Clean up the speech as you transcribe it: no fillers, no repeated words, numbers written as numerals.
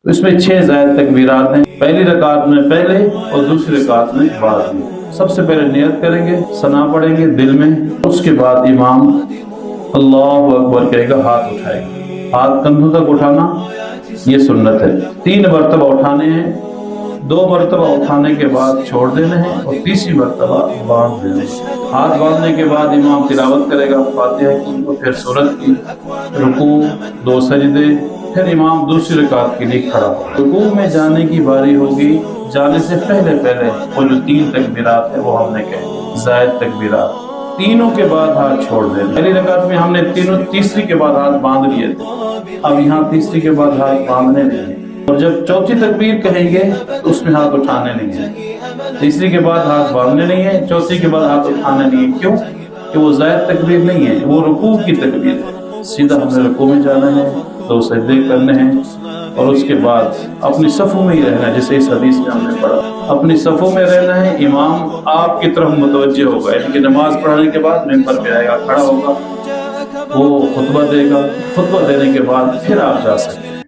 تو اس میں 6 زائد تکبیرات ہیں، پہلی رکعت میں پہلے اور دوسری رکعت میں بعد میں۔ سب سے پہلے نیت کریں گے، ثنا پڑھیں گے دل میں، اس کے بعد امام اللہ اکبر کہے گا، ہاتھ اٹھائے گا۔ ہاتھ کندھوں تک اٹھانا یہ سنت ہے، 3 مرتبہ اٹھانے ہیں، 2 مرتبہ اٹھانے کے بعد چھوڑ دینے ہیں اور تیسری مرتبہ باندھ دینے ہیں۔ ہاتھ باندھنے کے بعد امام تلاوت کرے گا فاتحہ کی اور پھر سورت کی، رکوع، 2 سجدے، پھر امام دوسری رکعت کے لیے کھڑا ہو۔ رکوع میں جانے کی باری ہوگی، جانے سے پہلے وہ جو 3 تکبیرات ہیں وہ ہم نے کہے زائد تکبیرات، تینوں کے بعد ہاتھ چھوڑ دینا۔ پہلی رکعت میں ہم نے تیسری کے بعد ہاتھ باندھ لیے تھے، اب یہاں تیسری کے بعد ہاتھ باندھنے نہیں ہیں، اور جب چوتھی تکبیر کہیں گے تو اس میں ہاتھ اٹھانے نہیں ہیں۔ تیسری کے بعد ہاتھ باندھنے نہیں ہیں، چوتھی کے بعد ہاتھ اٹھانے نہیں ہیں۔ کیوں؟ کہ وہ زائد تکبیر نہیں ہے، وہ رکوع کی تکبیر ہے۔ سیدھا ہم نے رکوع میں جانا ہے، 2 سجدے کرنے ہیں اور اس کے بعد اپنی صفوں میں ہی رہنا ہے، جیسے اس حدیث میں ہم نے پڑھا، اپنی صفوں میں رہنا ہے۔ امام آپ کی طرف متوجہ ہوگا، یعنی کہ نماز پڑھنے کے بعد ممبر پہ آئے گا، کھڑا ہوگا، وہ خطبہ دے گا، خطبہ دینے کے بعد پھر آپ جا سکتے ہیں۔